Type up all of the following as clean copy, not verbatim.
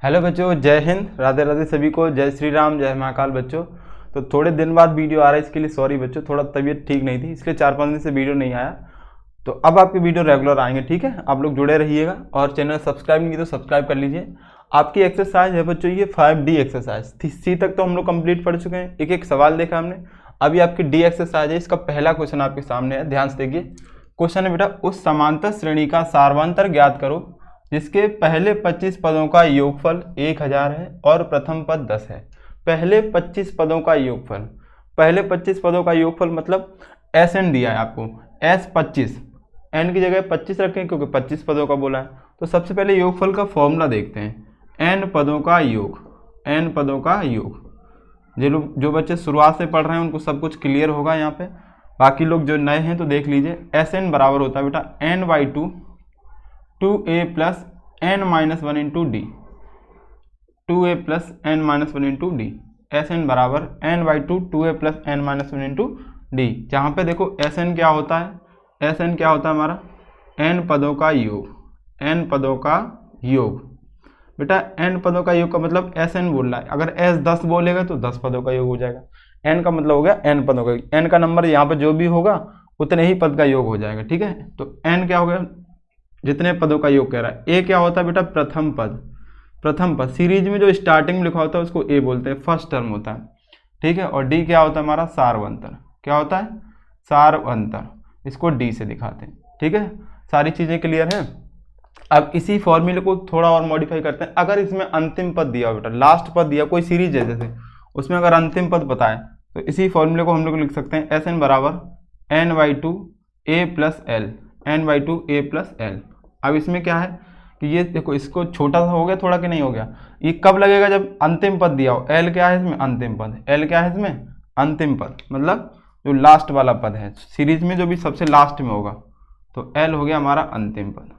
Hello बच्चों, जय हिंद, राधे राधे सभी को, जय श्री राम, जय महाकाल। बच्चों तो थोड़े दिन बाद वीडियो आ रहा है, इसके लिए सॉरी बच्चों, थोड़ा तबीयत ठीक नहीं थी इसलिए 4-5 दिन से वीडियो नहीं आया। तो अब आपके वीडियो रेगुलर आएंगे, ठीक है। आप लोग जुड़े रहिएगा और चैनल सब्सक्राइब नहीं किया तो सब्सक्राइब कर लीजिए। आपकी एक्सरसाइज है बच्चों ये 5D एक्सरसाइज, सी तक तो हम लोग कंप्लीट पढ़ चुके हैं, एक एक सवाल देखा हमने। अभी आपकी डी एक्सरसाइज है, इसका पहला क्वेश्चन आपके सामने है, ध्यान से देखिए। क्वेश्चन है बेटा, उस समांतर श्रेणी का सारवांतर ज्ञात करो जिसके पहले 25 पदों का योगफल 1000 है और प्रथम पद 10 है। पहले 25 पदों का योगफल, पहले 25 पदों का योगफल मतलब SN दिया है आपको, S 25, N की जगह 25 रखें क्योंकि 25 पदों का बोला है। तो सबसे पहले योगफल का फॉर्मूला देखते हैं, N पदों का योग, N पदों का योग। जो बच्चे शुरुआत से पढ़ रहे हैं उनको सब कुछ क्लियर होगा यहाँ पे, बाकी लोग जो नए हैं तो देख लीजिए। SN बराबर होता है बेटा N/2 2a plus n minus 1 into D, 2a plus n minus 1 into D. SN बराबर N/2 2a plus n minus 1 into d. जहाँ पे देखो SN क्या होता है, SN क्या होता है हमारा n पदों का योग, n पदों का योग। बेटा n पदों का योग का मतलब SN बोल रहा है, अगर S 10 बोलेगा तो 10 पदों का योग हो जाएगा। n का मतलब हो गया n पदों का, n का नंबर यहाँ पर जो भी होगा उतने ही पद का योग हो जाएगा, ठीक है। तो n क्या हो गया, जितने पदों का योग कह रहा है। ए क्या होता है बेटा प्रथम पद, प्रथम पद सीरीज में जो स्टार्टिंग में लिखा होता है उसको ए बोलते हैं, फर्स्ट टर्म होता है, ठीक है। और डी क्या होता है हमारा सारवंतर, क्या होता है सारवंतर, इसको डी से दिखाते हैं, ठीक है। सारी चीजें क्लियर हैं। अब इसी फॉर्मूले को थोड़ा और मॉडिफाई करते हैं। अगर इसमें अंतिम पद दिया हो बेटा, लास्ट पद दिया, कोई सीरीज है जैसे, उसमें अगर अंतिम पद बताए तो इसी फॉर्मूले को हम लोग लिख सकते हैं SN बराबर N/2 a plus L, N/2 a plus L. अब इसमें क्या है कि ये देखो, इसको छोटा सा हो गया थोड़ा कि नहीं हो गया, ये कब लगेगा जब अंतिम पद दिया हो। L क्या है इसमें अंतिम पद, L क्या है इसमें अंतिम पद, मतलब जो लास्ट वाला पद है सीरीज में जो भी सबसे लास्ट में होगा, तो L हो गया हमारा अंतिम पद,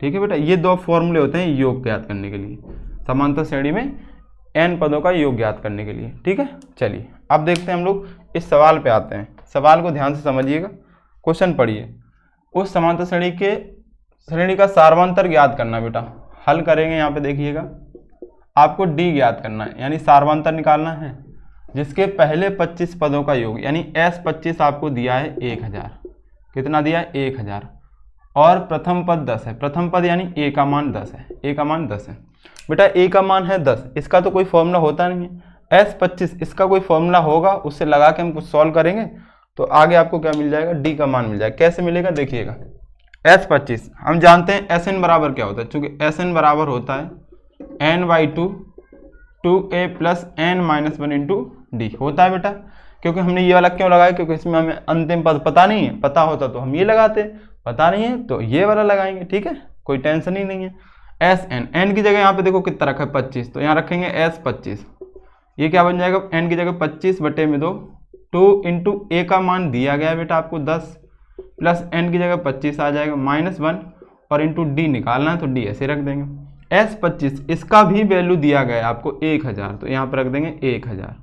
ठीक है बेटा। ये दो फॉर्मूले होते हैं योग ज्ञात करने के लिए, समांतर श्रेणी में n पदों का योग ज्ञात करने के लिए, ठीक है। चलिए अब देखते हैं हम लोग इस सवाल पे आते हैं। सवाल को ध्यान से समझिएगा, क्वेश्चन पढ़िए। उस समांतर श्रेणी का सारवांतर ज्ञात करना बेटा, हल करेंगे। यहाँ पे देखिएगा, आपको डी ज्ञात करना है, यानी सारवांतर निकालना है जिसके पहले 25 पदों का योग, यानी S 25 आपको दिया है 1000, कितना दिया है 1000, और प्रथम पद 10 है। प्रथम पद यानी a का मान 10 है, a का मान 10 है बेटा। a का मान है 10, इसका तो कोई फॉर्मूला होता नहीं है। S 25 इसका कोई फॉर्मूला होगा, उससे लगा के हम कुछ सॉल्व करेंगे तो आगे आपको क्या मिल जाएगा, डी का मान मिल जाएगा। कैसे मिलेगा देखिएगा, S 25 हम जानते हैं SN बराबर क्या होता है, चूंकि SN बराबर होता है N/2 2a plus n minus 1 into d होता है बेटा। क्योंकि हमने ये वाला क्यों लगाया, क्योंकि इसमें हमें अंतिम पद पता नहीं है, पता होता तो हम ये लगाते, पता नहीं है तो ये वाला लगाएंगे, ठीक है, कोई टेंशन ही नहीं है। SN, n की जगह यहाँ पे देखो कितना रखा है 25, तो यहाँ रखेंगे S 25, ये क्या बन जाएगा n की जगह 25/2, 2 इंटू a का मान दिया गया है बेटा आपको 10, प्लस n की जगह 25 आ जाएगा -1, और इंटू डी निकालना है तो डी ऐसे रख देंगे। S 25 इसका भी वैल्यू दिया गया है आपको 1000, तो यहाँ पर रख देंगे 1000।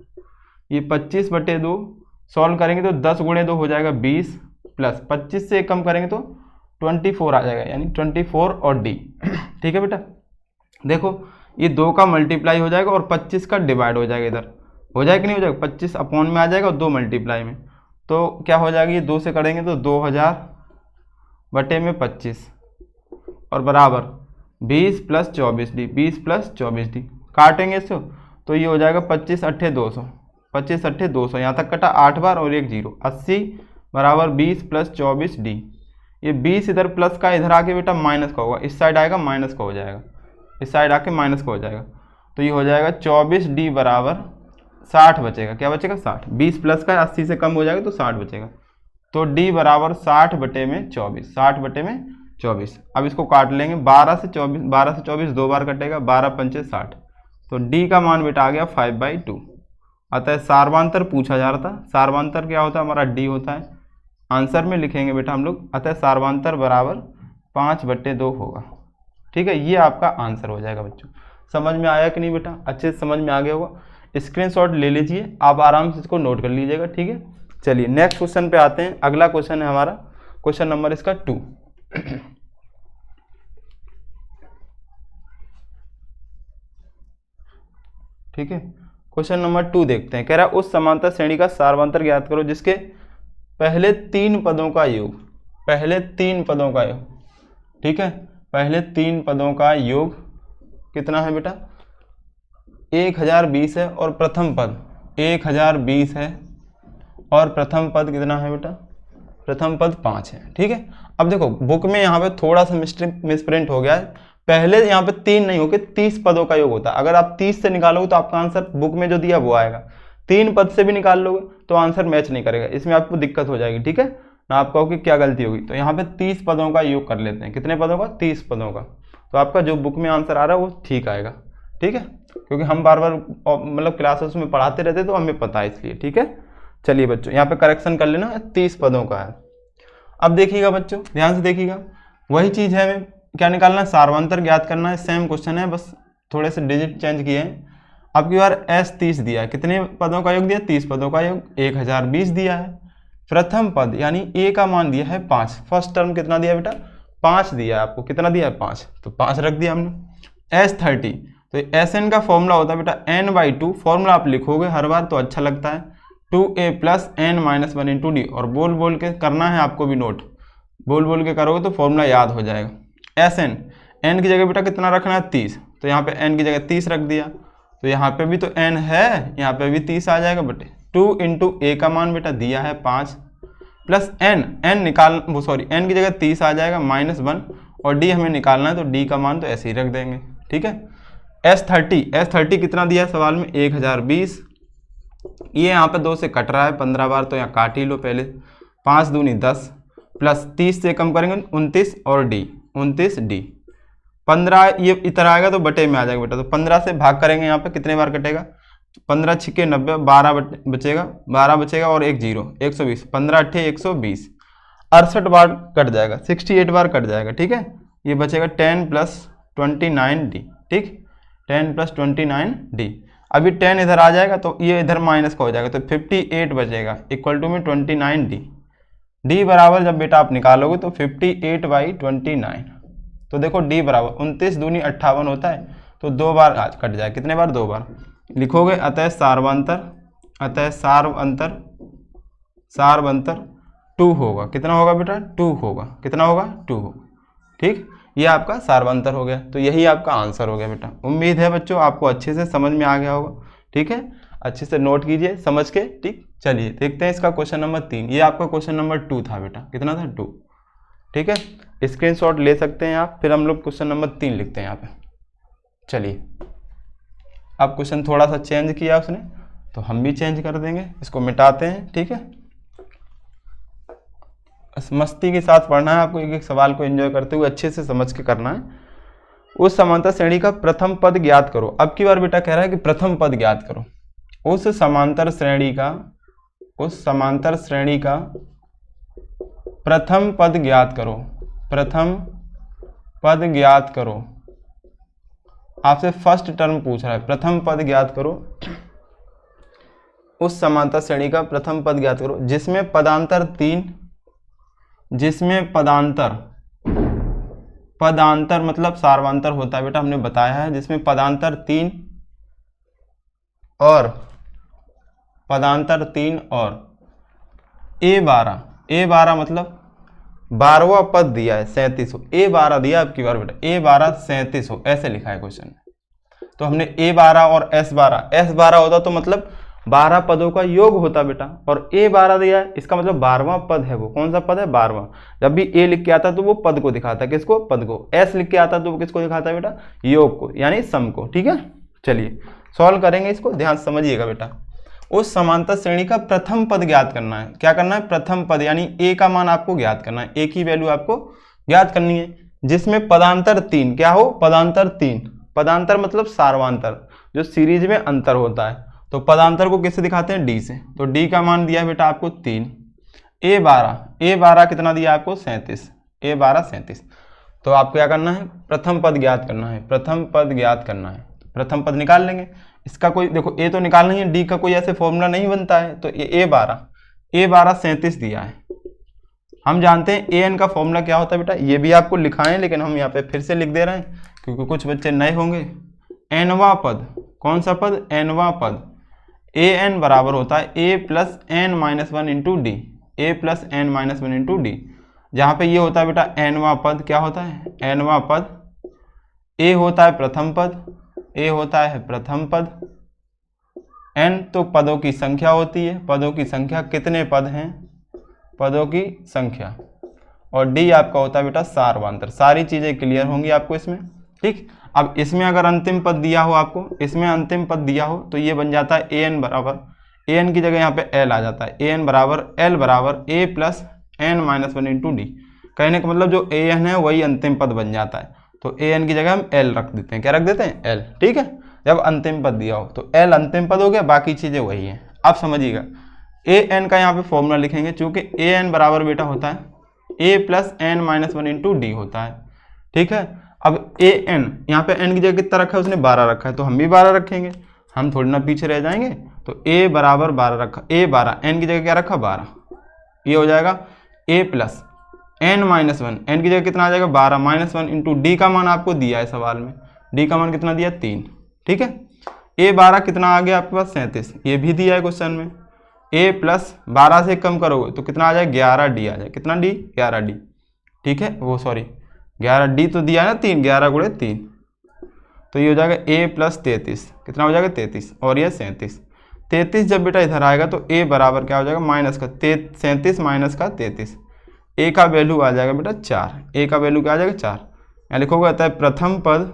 ये 25/2 सॉल्व करेंगे तो 10 × 2 हो जाएगा 20, प्लस 25 से कम करेंगे तो 24 आ जाएगा, यानी 24 और डी, ठीक है बेटा। देखो ये 2 का मल्टीप्लाई हो जाएगा और 25 का डिवाइड हो जाएगा, इधर हो जाएगा कि नहीं हो जाएगा, 25 अपॉन में आ जाएगा और 2 मल्टीप्लाई में, तो क्या हो जाएगा, ये 2 से करेंगे तो 2000/25 और बराबर 20 + 24 डी, 20 + 24 डी, काटेंगे इसको तो ये हो जाएगा 25 × 200, 25 × 200, यहाँ तक कटा 8 बार और 1 0, 80 बराबर 20 + 24 डी। ये 20 इधर प्लस का इधर आके बेटा माइनस का होगा, इस साइड आएगा माइनस का हो जाएगा, इस साइड आके माइनस का हो जाएगा, तो ये हो जाएगा 24 डी बराबर 60 बचेगा, क्या बचेगा 60, 20 प्लस का 80 से कम हो जाएगा तो 60 बचेगा, तो डी बराबर 60/24, 60/24। अब इसको काट लेंगे, 12 से 24 2 बार कटेगा, 12 × 5 = 60, तो डी का मान बेटा आ गया 5/2। अतः सारवांतर पूछा जा रहा था, सारवांतर क्या होता है हमारा डी होता है, आंसर में लिखेंगे बेटा हम लोग, अतः सारवांतर बराबर 5/2 होगा, ठीक है। ये आपका आंसर हो जाएगा बच्चों। समझ में आया कि नहीं बेटा, अच्छे से समझ में आ गया होगा। स्क्रीनशॉट ले लीजिए, आप आराम से इसको नोट कर लीजिएगा, ठीक है। चलिए नेक्स्ट क्वेश्चन पे आते हैं। अगला क्वेश्चन है हमारा, क्वेश्चन नंबर इसका 2। ठीक है। क्वेश्चन नंबर 2 देखते हैं। कह रहा है उस समांतर श्रेणी का सार्वंतर ज्ञात करो जिसके पहले 3 पदों का योग, पहले 3 पदों का योग, ठीक है, पहले 3 पदों का योग कितना है बेटा 1020 है और प्रथम पद 1020 है और प्रथम पद कितना है बेटा, प्रथम पद 5 है, ठीक है। अब देखो बुक में यहाँ पे थोड़ा सा मिसप्रिंट हो गया है, पहले यहाँ पे 3 नहीं होके 30 पदों का योग होता है। अगर आप 30 से निकालोगे तो आपका आंसर बुक में जो दिया वो आएगा, 3 पद से भी निकाल लोगे तो आंसर मैच नहीं करेगा, इसमें आपको दिक्कत हो जाएगी, ठीक है ना। आप कहो कि क्या गलती होगी, तो यहाँ पे 30 पदों का योग कर लेते हैं। कितने पदों का, 30 पदों का। तो आपका जो बुक में आंसर आ रहा है वो ठीक आएगा, ठीक है, क्योंकि हम बार बार मतलब क्लासेस में पढ़ाते रहते तो हमें पता है इसलिए, ठीक है। चलिए बच्चों यहाँ पे करेक्शन कर लेना, 30 पदों का है। अब देखिएगा बच्चों ध्यान से देखिएगा, वही चीज़ है, हमें क्या निकालना है, सार्वंतर ज्ञात करना है। सेम क्वेश्चन है, बस थोड़े से डिजिट चेंज किए हैं। अब की बार S 30 दिया है, कितने पदों का योग दिया, 30 पदों का योग, 1020 दिया है। प्रथम पद यानी A का मान दिया है 5, फर्स्ट टर्म कितना दिया बेटा 5 दिया है आपको, कितना दिया है 5, तो 5 रख दिया हमने। S 30 तो SN का फॉर्मूला होता है बेटा n/2, फॉर्मूला आप लिखोगे हर बार तो अच्छा लगता है, 2a + n-1 × d, और बोल बोल के करना है आपको भी नोट, बोल बोल के करोगे तो फॉर्मूला याद हो जाएगा। SN n की जगह बेटा कितना रखना है 30, तो यहाँ पे n की जगह 30 रख दिया, तो यहाँ पे भी तो n है, यहाँ पे भी 30 आ जाएगा बटे 2 × a का मान बेटा दिया है 5 प्लस n निकाल n की जगह 30 आ जाएगा -1, और d हमें निकालना है तो d का मान तो ऐसे ही रख देंगे, ठीक है। S 30 कितना दिया है सवाल में 1020, ये यहाँ पे 2 से कट रहा है 15 बार, तो यहाँ काट ही लो पहले, 5 दूनी 10 प्लस 30 से कम करेंगे 29 और d 29d, 15 ये इधर आएगा तो बटे में आ जाएगा बेटा, तो 15 से भाग करेंगे यहाँ पे कितने बार कटेगा, 15 × 6 = 90, 12 बचेगा और 1 0 120, 15 × 8 120, 68 बार कट जाएगा, 68 बार कट जाएगा, ठीक है। ये बचेगा 10 + 29d, ठीक, 10 + 29d। अभी 10 इधर आ जाएगा तो ये इधर माइनस का हो जाएगा, तो 58 बचेगा इक्वल टू में 29d। d बराबर जब बेटा आप निकालोगे तो 58/29, तो देखो d बराबर 29 दूनी 58 होता है, तो 2 बार आज कट जाए, कितने बार 2 बार लिखोगे, अतः सार्वंतर 2 होगा, कितना होगा बेटा 2 होगा, कितना होगा 2 होगा, ठीक। ये आपका सार्वंतर हो गया, तो यही आपका आंसर हो गया बेटा। उम्मीद है बच्चों आपको अच्छे से समझ में आ गया होगा, ठीक है, अच्छे से नोट कीजिए समझ के, ठीक। चलिए देखते हैं इसका क्वेश्चन नंबर 3, ये आपका क्वेश्चन नंबर 2 था बेटा, कितना था 2, ठीक है, स्क्रीनशॉट ले सकते हैं आप। फिर हम लोग क्वेश्चन नंबर 3 लिखते हैं यहाँ पे। चलिए अब क्वेश्चन थोड़ा सा चेंज किया उसने, तो हम भी चेंज कर देंगे, इसको मिटाते हैं, ठीक है। मस्ती के साथ पढ़ना है आपको, एक एक सवाल को एंजॉय करते हुए अच्छे से समझ के करना है। उस समांतर श्रेणी का प्रथम पद ज्ञात करो। अब की बार बेटा कह रहा है कि प्रथम पद ज्ञात करो। उस समांतर श्रेणी का प्रथम पद ज्ञात करो, प्रथम पद ज्ञात करो। आपसे फर्स्ट टर्म पूछ रहा है, प्रथम पद ज्ञात करो। उस समांतर श्रेणी का प्रथम पद ज्ञात करो जिसमें पदांतर 3, जिसमें पदांतर मतलब सार्वंतर होता है बेटा, हमने बताया है, जिसमें पदांतर 3 और A12 मतलब 12वां पद दिया है 37 हो, A12 दिया आपकी बार बेटा, A12 37 हो, ऐसे लिखा है क्वेश्चन में। तो हमने A12 और S12 होता तो मतलब 12 पदों का योग होता बेटा, और A12 दिया है इसका मतलब 12वां पद है, वो कौन सा पद है 12वां। जब भी A लिख के आता तो वो पद को दिखाता है, किसको, पद को। S लिख के आता तो वो किसको दिखाता है बेटा, योग को, यानी सम को, ठीक है। चलिए सॉल्व करेंगे इसको, ध्यान समझिएगा बेटा। उस समांतर श्रेणी का प्रथम पद ज्ञात करना है, क्या करना है, प्रथम पद यानी A का मान आपको ज्ञात करना है, A की वैल्यू आपको ज्ञात करनी है, जिसमें पदांतर 3 क्या हो, पदांतर 3, पदांतर मतलब सार्वंतर, जो सीरीज में अंतर होता है। तो पदांतर को किससे दिखाते हैं, D से, तो D का मान दिया है बेटा आपको 3। A12 कितना दिया आपको 37, A12 37। तो आपको क्या करना है, प्रथम पद ज्ञात करना है, प्रथम पद ज्ञात करना है, प्रथम पद निकाल लेंगे। इसका कोई देखो A तो निकालना ही है, D का कोई ऐसे फॉर्मूला नहीं बनता है, तो ये A12 37 दिया है। हम जानते हैं AN का फॉर्मूला क्या होता है बेटा, ये भी आपको लिखाएं, लेकिन हम यहाँ पे फिर से लिख दे रहे हैं क्योंकि कुछ बच्चे नए होंगे। nवां पद कौन सा पद, एनवा पद। ए एन बराबर होता है a plus n minus one into d, a plus n minus one into d. जहाँ पे ये होता है बेटा एनवा पद, क्या होता है, एनवा पद। ए होता है प्रथम पद, ए होता है प्रथम पद। एन तो पदों की संख्या होती है, पदों की संख्या, कितने पद हैं, पदों की संख्या। और डी आपका होता है बेटा सार्वधातुक। सारी चीजें क्लियर होंगी आपको इसमें, ठीक। अब इसमें अगर अंतिम पद दिया हो आपको, इसमें अंतिम पद दिया हो तो ये बन जाता है ए एन बराबर, ए एन की जगह यहाँ पे एल आ जाता है, ए एन बराबर एल बराबर a plus n minus one into d. कहने का मतलब जो ए एन है वही अंतिम पद बन जाता है, तो ए एन की जगह हम एल रख देते हैं, क्या रख देते हैं, एल, ठीक है। जब अंतिम पद दिया हो तो एल अंतिम पद हो गया, बाकी चीजें वही हैं। आप समझिएगा ए एन का यहाँ पे फॉर्मूला लिखेंगे, चूंकि ए एन बराबर बेटा होता है a plus n minus one into d होता है, ठीक है। अब ए एन, यहाँ पे एन की जगह कितना रखा है उसने, 12 रखा है, तो हम भी 12 रखेंगे, हम थोड़ी ना पीछे रह जाएंगे। तो ए बराबर 12 रखा, ए 12, एन की जगह क्या रखा, 12, ये हो जाएगा a plus n minus one, n की जगह कितना आ जाएगा 12 माइनस वन इंटू डी का मान आपको दिया है सवाल में, डी का मान कितना दिया, 3, ठीक है। ए 12 कितना आ गया आपके पास, 37, ये भी दिया है क्वेश्चन में। ए प्लस 12 से कम करोगे तो कितना आ जाए, 11 डी आ जाए, कितना डी, 11 डी, ठीक है। वो सॉरी 11 डी तो दिया है ना 3, 11 गुणे 3, तो ये हो जाएगा ए प्लस 33, कितना हो जाएगा 33, और ये 37। 33 जब बेटा इधर आएगा तो ए बराबर क्या हो जाएगा, माइनस का 37 माइनस का 33, ए का वैल्यू आ जाएगा बेटा 4, ए का वैल्यू क्या आ जाएगा 4। यहाँ लिखोगे आता है प्रथम पद,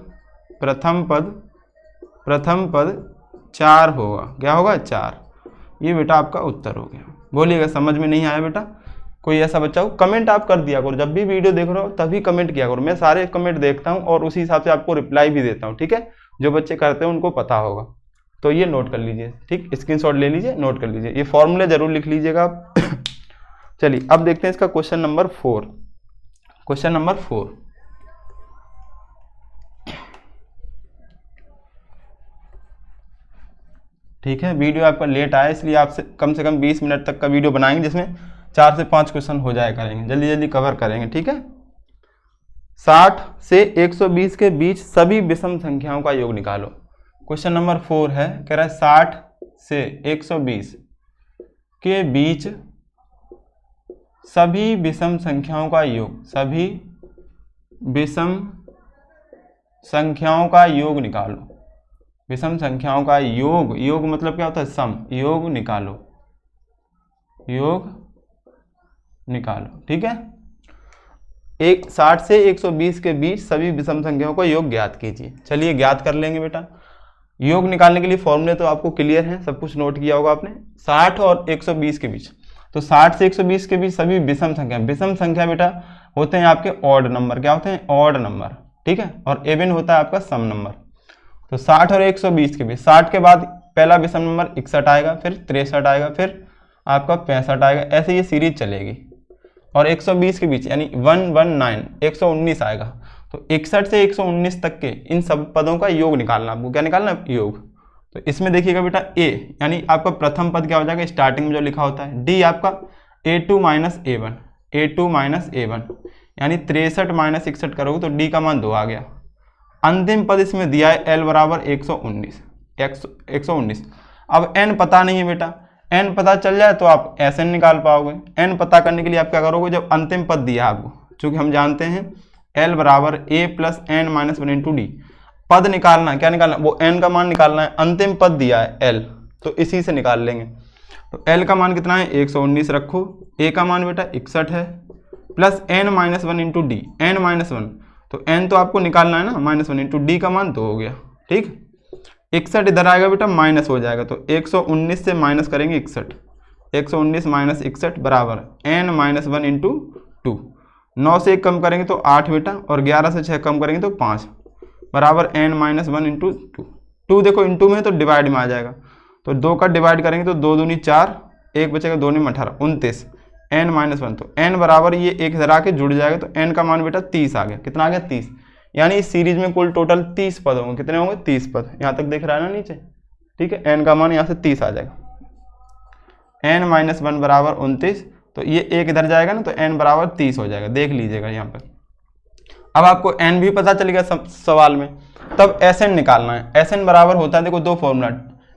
प्रथम पद, प्रथम पद 4 होगा, क्या होगा 4। ये बेटा आपका उत्तर हो गया। बोलिएगा समझ में नहीं आया बेटा, कोई ऐसा बच्चा हो कमेंट आप कर दिया करो, जब भी वीडियो देख रहे हो तभी कमेंट किया करो, मैं सारे कमेंट देखता हूँ और उसी हिसाब से आपको रिप्लाई भी देता हूँ, ठीक है। जो बच्चे करते हैं उनको पता होगा, तो ये नोट कर लीजिए, ठीक, स्क्रीनशॉट ले लीजिए, नोट कर लीजिए, ये फॉर्मूले जरूर लिख लीजिएगा आप। चलिए अब देखते हैं इसका क्वेश्चन नंबर 4। क्वेश्चन नंबर 4, ठीक है। वीडियो आपका लेट आया इसलिए आपसे कम से कम 20 मिनट तक का वीडियो बनाएंगे, जिसमें 4 से 5 क्वेश्चन हो जाया करेंगे, जल्दी जल्दी कवर करेंगे, ठीक है। 60 से 120 के बीच सभी विषम संख्याओं का योग निकालो। क्वेश्चन नंबर 4 है, कह रहा है 60 से 120 के बीच सभी विषम संख्याओं का योग, सभी विषम संख्याओं का योग निकालो। विषम संख्याओं का योग, योग मतलब क्या होता है, सम, योग निकालो, योग निकालो, ठीक है। 60 से 120 के बीच सभी विषम संख्याओं का योग ज्ञात कीजिए। चलिए ज्ञात कर लेंगे बेटा। योग निकालने के लिए फॉर्मूले तो आपको क्लियर है, सब कुछ नोट किया होगा आपने। 60 और 120 के बीच, तो 60 से 120 के बीच सभी विषम संख्या, विषम संख्या बेटा होते हैं आपके ऑड नंबर, क्या होते हैं, ऑड नंबर, ठीक है। और इवन होता है आपका सम नंबर। तो 60 और 120 के बीच, 60 के बाद पहला विषम नंबर 61 आएगा, फिर 63 आएगा, फिर आपका 65 आएगा, ऐसे ये सीरीज चलेगी। और 120 के बीच यानी 119, 119 आएगा। तो 61 से 119 तक के इन सब पदों का योग निकालना, आपको क्या निकालना है, योग। तो इसमें देखिएगा बेटा ए यानी आपका प्रथम पद क्या हो जाएगा, स्टार्टिंग में जो लिखा होता है। डी आपका A2 minus A1, A2 minus A1 यानी 63 माइनस 61 करोगे तो डी का मान 2 आ गया। अंतिम पद इसमें दिया है एल बराबर 119। अब एन पता नहीं है बेटा, एन पता चल जाए तो आप एस निकाल पाओगे। एन पता करने के लिए आप क्या करोगे, जब अंतिम पद दिया आपको, चूंकि हम जानते हैं एल बराबर a plus n minus one into d, पद निकालना है, क्या निकालना है, वो एन का मान निकालना है। अंतिम पद दिया है एल, तो इसी से निकाल लेंगे। तो एल का मान कितना है, 119 रखो, ए का मान बेटा 61 है, plus n minus one into d, n minus one, तो एन तो आपको निकालना है ना, माइनस वन इंटू डी का मान 2 हो गया, ठीक। 61 इधर आएगा बेटा, माइनस हो जाएगा, तो 119 से माइनस करेंगे 61, 119 माइनस 61 बराबर एन माइनस वन इंटू 2। 9 से 1 कम करेंगे तो 8 बेटा, और 11 से 6 कम करेंगे तो 5 बराबर एन माइनस वन इंटू 2। 2 देखो इंटू में है तो डिवाइड में आ जाएगा, तो 2 का डिवाइड करेंगे तो 2 दूनी 4, 1 बचेगा 2 में 18, 29 एन माइनस वन, तो एन बराबर ये एक इधर आके जुड़ जाएगा, तो एन का मान बेटा 30 आ गया। कितना आ गया, 30। यानी इस सीरीज में कुल टोटल 30 पद होंगे। कितने होंगे, 30 पद। यहाँ तक दिख रहा है ना नीचे, ठीक है। एन का मान यहाँ से 30 आ जाएगा। एन माइनस वन बराबर 29, तो ये एक इधर जाएगा ना, तो एन बराबर 30 हो जाएगा। देख लीजिएगा यहाँ पर। अब आपको एन भी पता चल गया सवाल में। तब Sn निकालना है। Sn बराबर होता है, देखो दो formula,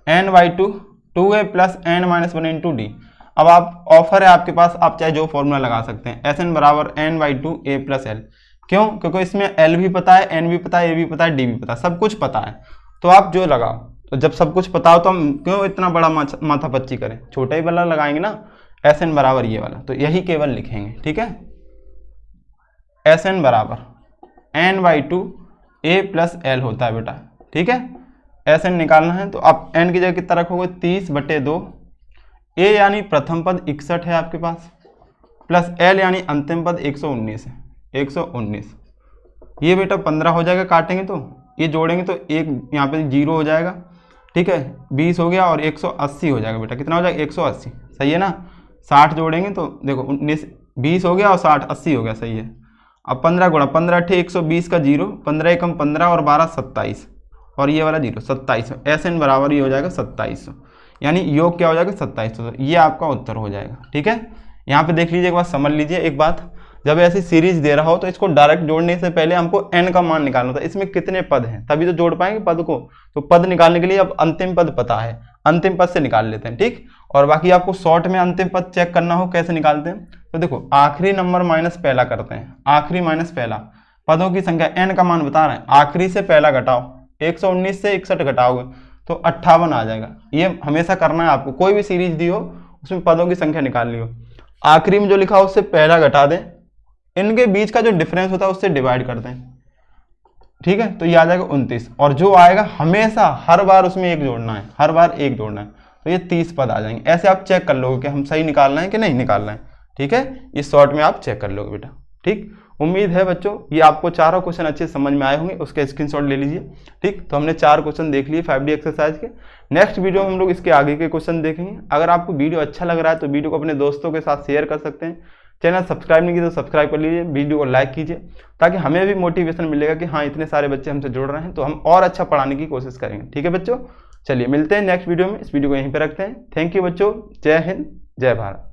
n/2 2a plus n-1 into D. अब आप ऑफर है आपके पास, आप चाहे जो फॉर्मूला लगा सकते हैं। Sn बराबर n/2 a प्लस l। क्यों? क्योंकि इसमें l भी पता है, n भी पता है, a भी पता है, d भी पता है, सब कुछ पता है। तो आप जो लगाओ, तो जब सब कुछ पता हो तो हम क्यों इतना बड़ा माथापच्ची करें, छोटा ही वाला लगाएंगे ना। Sn बराबर ये वाला, तो यही केवल लिखेंगे, ठीक है। Sn बराबर n/2 a प्लस l होता है बेटा, ठीक है। Sn निकालना है तो आप n की जगह कितना रखोगे, 30/2। a यानी प्रथम पद 61 है आपके पास, प्लस l यानी अंतिम पद 119 है, 119। ये बेटा 15 हो जाएगा, काटेंगे तो ये जोड़ेंगे तो एक यहाँ पे 0 हो जाएगा, ठीक है। 20 हो गया और 180 हो जाएगा बेटा, कितना हो जाएगा 180, सही है ना। 60 जोड़ेंगे तो देखो 19 20 हो गया और 60 80 हो गया, सही है। अब 15 गुणा 15 × 120 का 0, 15 एकम 15 और 12 27, और ये वाला 0 2700। Sn बराबर ये हो जाएगा 2700, यानी योग क्या हो जाएगा 2700। ये आपका उत्तर हो जाएगा, ठीक है। यहाँ पे देख लीजिए एक बात, समझ लीजिए एक बात, जब ऐसी सीरीज दे रहा हो तो इसको डायरेक्ट जोड़ने से पहले हमको n का मान निकालना था। इसमें कितने पद हैं तभी तो जोड़ पाएंगे पद को। तो पद निकालने के लिए अब अंतिम पद पता है, अंतिम पद से निकाल लेते हैं, ठीक। और बाकी आपको शॉर्ट में अंतिम पद चेक करना हो कैसे निकालते हैं, तो देखो आखिरी नंबर माइनस पहला करते हैं, आखिरी माइनस पहला, पदों की संख्या n का मान बता रहे हैं, आखिरी से पहला घटाओ, 119 से 61 घटाओगे तो 58 आ जाएगा। ये हमेशा करना है आपको, कोई भी सीरीज दी हो उसमें पदों की संख्या निकालनी हो, आखिरी में जो लिखा हो उससे पहला घटा दें, इनके बीच का जो डिफरेंस होता है उससे डिवाइड कर दें, ठीक है। तो ये आ जाएगा 29, और जो आएगा हमेशा हर बार उसमें एक जोड़ना है, हर बार एक जोड़ना है, तो ये 30 पद आ जाएंगे। ऐसे आप चेक कर लोगे कि हम सही निकालना है कि नहीं निकालना है, ठीक है। इस शॉर्ट में आप चेक कर लोगे बेटा, ठीक। उम्मीद है बच्चों ये आपको चारों क्वेश्चन अच्छे समझ में आए होंगे, उसके स्क्रीनशॉट ले लीजिए, ठीक। तो हमने 4 क्वेश्चन देख लिए 5D एक्सरसाइज के। नेक्स्ट वीडियो में हम लोग इसके आगे के क्वेश्चन देखेंगे। अगर आपको वीडियो अच्छा लग रहा है तो वीडियो को अपने दोस्तों के साथ शेयर कर सकते हैं। चैनल सब्सक्राइब नहीं किया तो सब्सक्राइब कर लीजिए, वीडियो को लाइक कीजिए, ताकि हमें भी मोटिवेशन मिलेगा कि हाँ इतने सारे बच्चे हमसे जुड़ रहे हैं तो हम और अच्छा पढ़ाने की कोशिश करेंगे, ठीक है बच्चों। चलिए मिलते हैं नेक्स्ट वीडियो में, इस वीडियो को यहीं पर रखते हैं। थैंक यू बच्चों, जय हिंद, जय भारत।